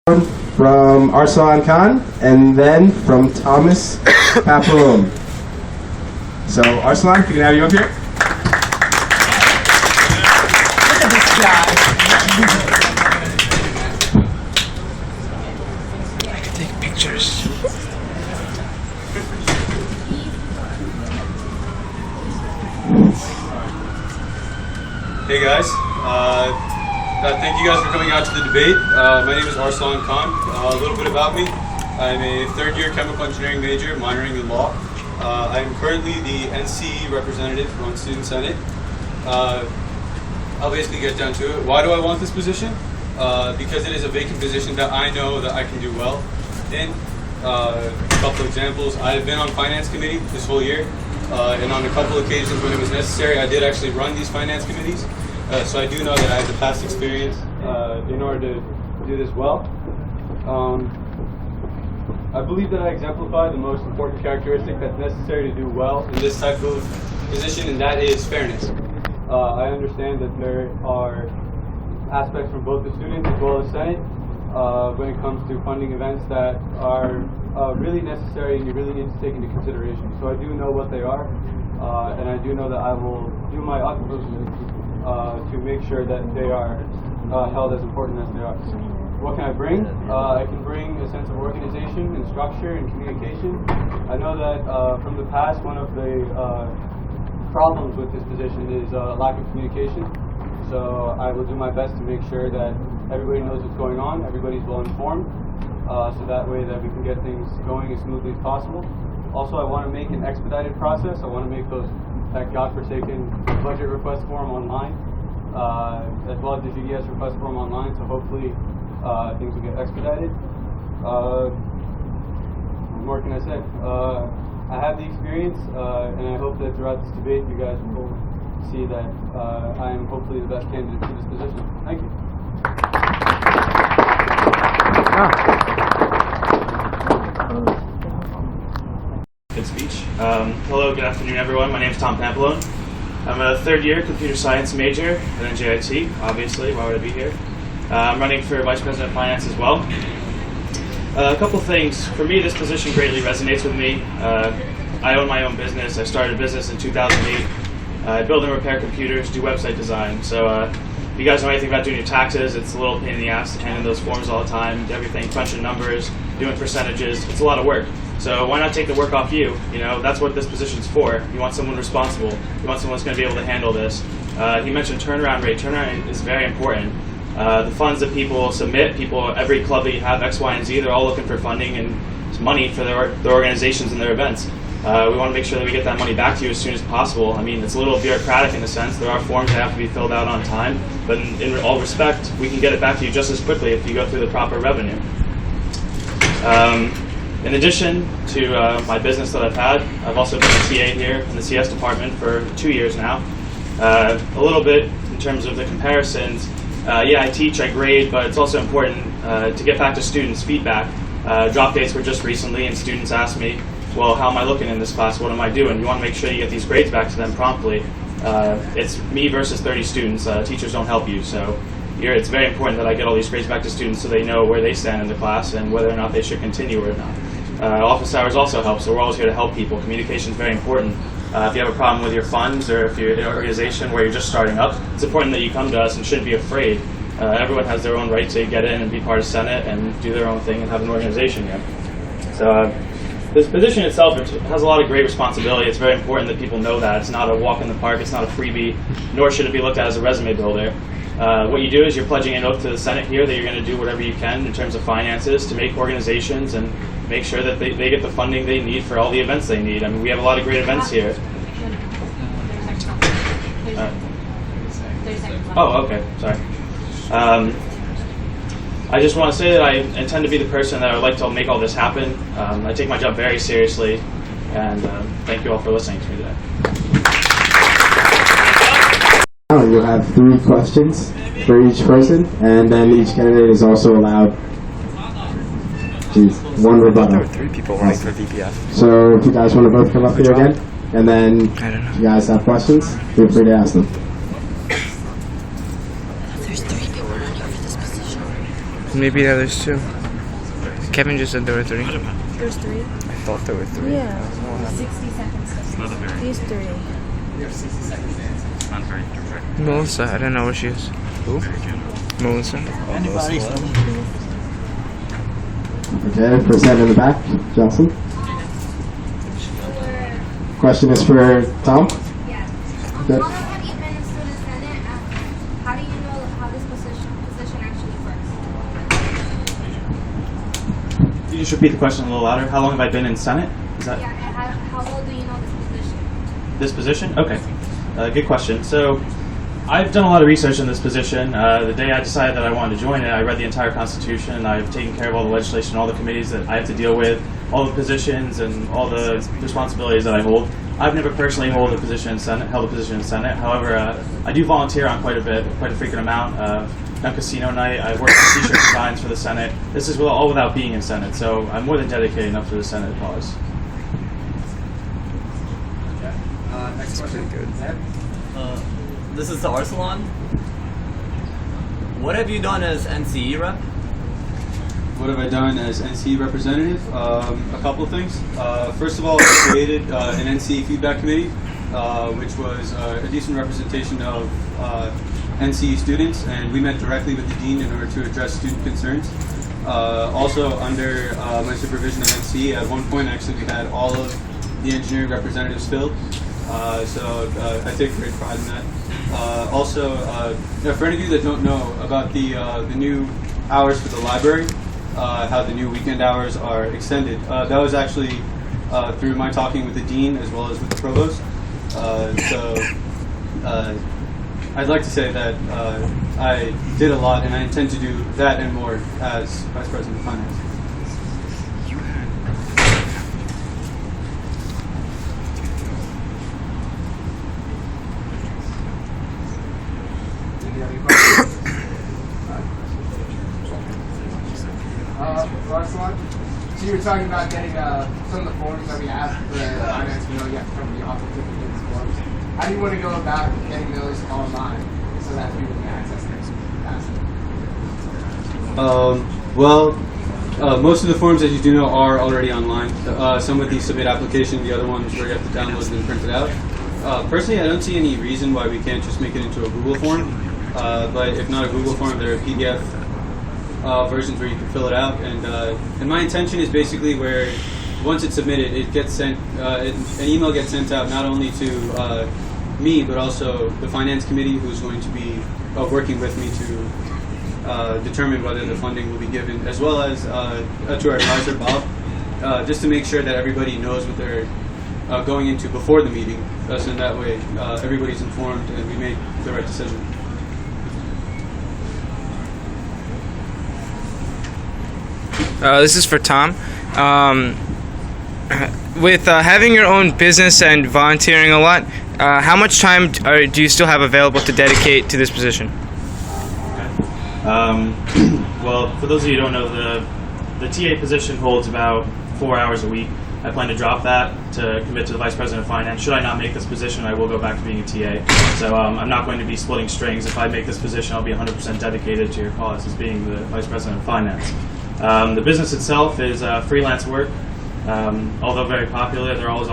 from Arslan Khan, and then from Thomas Papillon. So, Arslan, if we can have you up here. Look at this guy. I can take pictures. Hey guys, thank you guys for coming out to the debate. My name is Arslan Khan. A little bit about me. I'm a third-year chemical engineering major, minoring in law. I'm currently the NCE representative on Student Senate. I'll basically get down to it. Why do I want this position? Because it is a vacant position that I know that I can do well in. A couple examples. I've been on finance committee this whole year. And on a couple occasions when it was necessary, I did actually run these finance committees. So I do know that I have the past experience in order to do this well. I believe that I exemplify the most important characteristic that's necessary to do well in this type of position, and that is fairness. I understand that there are aspects from both the students as well as Senate when it comes to funding events that are really necessary and you really need to take into consideration. So I do know what they are, and I do know that I will do my utmost to make sure that they are held as important as they are. What can I bring? I can bring a sense of organization and structure and communication. I know that from the past, one of the problems with this position is lack of communication. So I will do my best to make sure that everybody knows what's going on, everybody's well informed, so that way that we can get things going as smoothly as possible. Also, I want to make an expedited process. I want to make that godforsaken budget request form online, as well as the GDS request form online, so hopefully things will get expedited. What more can I say? I have the experience, and I hope that throughout this debate you guys will see that I am hopefully the best candidate for this position. Thank you. Good speech. Hello, good afternoon, everyone. My name is Tom Pampalone. I'm a third-year computer science major at NJIT. Obviously, why would I be here? I'm running for Vice President of Finance as well. A couple things. For me, this position greatly resonates with me. I own my own business. I started a business in 2008. I build and repair computers, do website design. So if you guys know anything about doing your taxes, it's a little pain in the ass to hand in those forms all the time, everything, crunching numbers, doing percentages. It's a lot of work. So why not take the work off you? You know, that's what this position's for. You want someone responsible. You want someone that's going to be able to handle this. He mentioned turnaround rate. Turnaround rate is very important. The funds that people submit, every club that you have, X, Y, and Z, they're all looking for funding and money for their organizations and their events. We want to make sure that we get that money back to you as soon as possible. I mean, it's a little bureaucratic in a sense. There are forms that have to be filled out on time, but in all respect, we can get it back to you just as quickly if you go through the proper revenue. In addition to my business that I've had, I've also been a TA here in the CS department for 2 years now. A little bit in terms of the comparisons. Yeah, I teach, I grade, but it's also important to get back to students' feedback. Drop dates were just recently, and students asked me, well, how am I looking in this class? What am I doing? You want to make sure you get these grades back to them promptly. It's me versus 30 students. Teachers don't help you, so it's very important that I get all these grades back to students so they know where they stand in the class and whether or not they should continue or not. Office hours also help, so we're always here to help people. Communication is very important. If you have a problem with your funds or if you're in an organization where you're just starting up, it's important that you come to us and shouldn't be afraid. Everyone has their own right to get in and be part of Senate and do their own thing and have an organization here. So this position itself has a lot of great responsibility. It's very important that people know that. It's not a walk in the park, it's not a freebie, nor should it be looked at as a resume builder. What you do is you're pledging an oath to the Senate here that you're going to do whatever you can in terms of finances to make organizations and make sure that they get the funding they need for all the events they need. I mean, we have a lot of great events here. Oh, okay, sorry. I just want to say that I intend to be the person that I would like to make all this happen. I take my job very seriously, and thank you all for listening to me today. You'll have 3 questions for each person, and then each candidate is also allowed 1 rebuttal. There were 3 people running for VPF. So if you guys want to both come up here again, and then if you guys have questions, feel free to ask them. There's 3 people running for this position. Maybe there's 2. Kevin just said there were 3. There's 3. I thought there were 3. Yeah. 60 seconds. These 3. Melissa, I don't know where she is. Who? Melissa. Okay, first hand in the back, Johnson. Question is for Tom. Yes. Good. How long have you been in Student Senate? How do you know how this position actually works? Can you just repeat the question a little louder? How long have I been in Senate? Is that Yeah, and how well do you know this position? this position? Okay, good question. So I've done a lot of research in this position. The day I decided that I wanted to join it, I read the entire Constitution. I've taken care of all the legislation, all the committees that I have to deal with, all the positions and all the responsibilities that I hold. I've never personally held a position in Senate. However, I do volunteer on quite a frequent amount. On casino night, I work on T-shirt designs for the Senate. This is all without being in Senate, so I'm more than dedicated enough to the Senate cause. Next question. Ed? This is the Arsalan. What have you done as NCE rep? What have I done as NCE representative? A couple of things. First of all, I created an NCE feedback committee, which was a decent representation of NCE students, and we met directly with the dean in order to address student concerns. Also, under my supervision of NCE, at one point, actually, we had all of the engineering representatives filled. So I take great pride in that. Also, for any of you that don't know about the new hours for the library, how the new weekend hours are extended, that was actually through my talking with the dean as well as with the provost. I'd like to say that I did a lot, and I intend to do that and more as Vice President of Finance. Any other questions? Arsalan? So you were talking about getting some of the forms that we asked for finance. We know you have to come to the office to get these forms. How do you want to go about getting those online so that people can access them faster? Most of the forms, as you do know, are already online. Some with the submit application, the other ones where you have to download and print it out. Personally, I don't see any reason why we can't just make it into a Google form. But if not a Google form, there are PDF versions where you can fill it out. And my intention is basically where once it's submitted, it gets sent. An email gets sent out not only to me, but also the finance committee, who's going to be working with me to determine whether the funding will be given, as well as to our advisor, Bob, just to make sure that everybody knows what they're going into before the meeting. So in that way, everybody's informed and we make the right decision. This is for Tom. With having your own business and volunteering a lot, how much time do you still have available to dedicate to this position? Well, for those of you who don't know, the TA position holds about 4 hours a week. I plan to drop that to commit to the Vice President of Finance. Should I not make this position, I will go back to being a TA. So I'm not going to be splitting strings. If I make this position, I'll be 100% dedicated to your cause as being the Vice President of Finance. The business itself is freelance work. Although very popular, there's always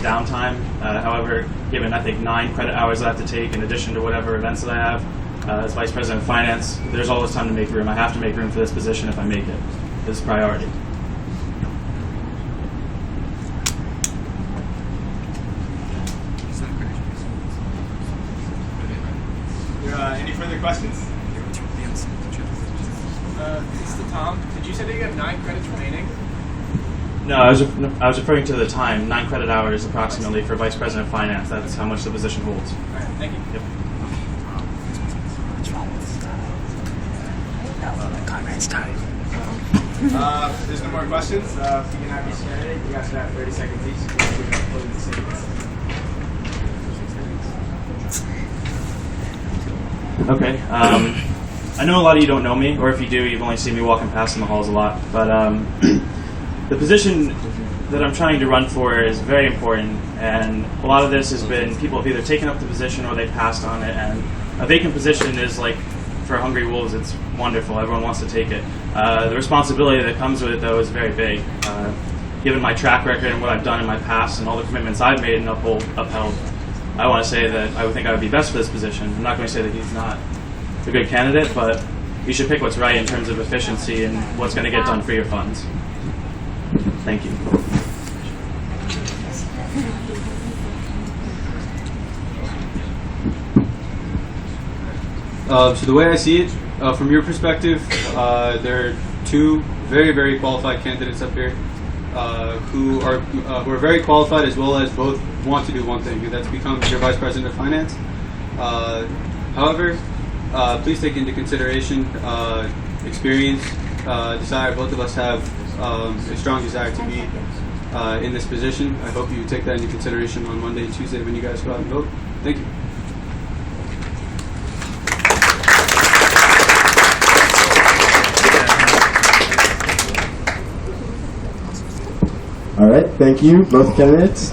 downtime. However, given I think 9 credit hours I have to take in addition to whatever events that I have as Vice President of Finance, there's always time to make room. I have to make room for this position if I make it. It's a priority. Any further questions? This is to Tom. Did you say that you have 9 credits remaining? No, I was referring to the time, 9 credit hours approximately for Vice President of Finance. That's how much the position holds. All right, thank you. Yep. There's no more questions. If you can have each candidate, you guys should have 30 seconds each. We're going to close the statements. Okay. I know a lot of you don't know me, or if you do, you've only seen me walking past in the halls a lot. But the position that I'm trying to run for is very important, and a lot of this has been people have either taken up the position or they passed on it. And a vacant position is like for Hungry Wolves, it's wonderful. Everyone wants to take it. The responsibility that comes with it, though, is very big. Given my track record and what I've done in my past and all the commitments I've made and upheld, I want to say that I would think I would be best for this position. I'm not going to say that he's not a good candidate, but you should pick what's right in terms of efficiency and what's going to get done for your funds. Thank you. So the way I see it, from your perspective, there are two very, very qualified candidates up here who are very qualified, as well as both want to do one thing, and that's become your Vice President of Finance. However, please take into consideration experience, desire. Both of us have a strong desire to be in this position. I hope you take that into consideration on Monday and Tuesday when you guys go out and vote. Thank you. All right, thank you, both candidates.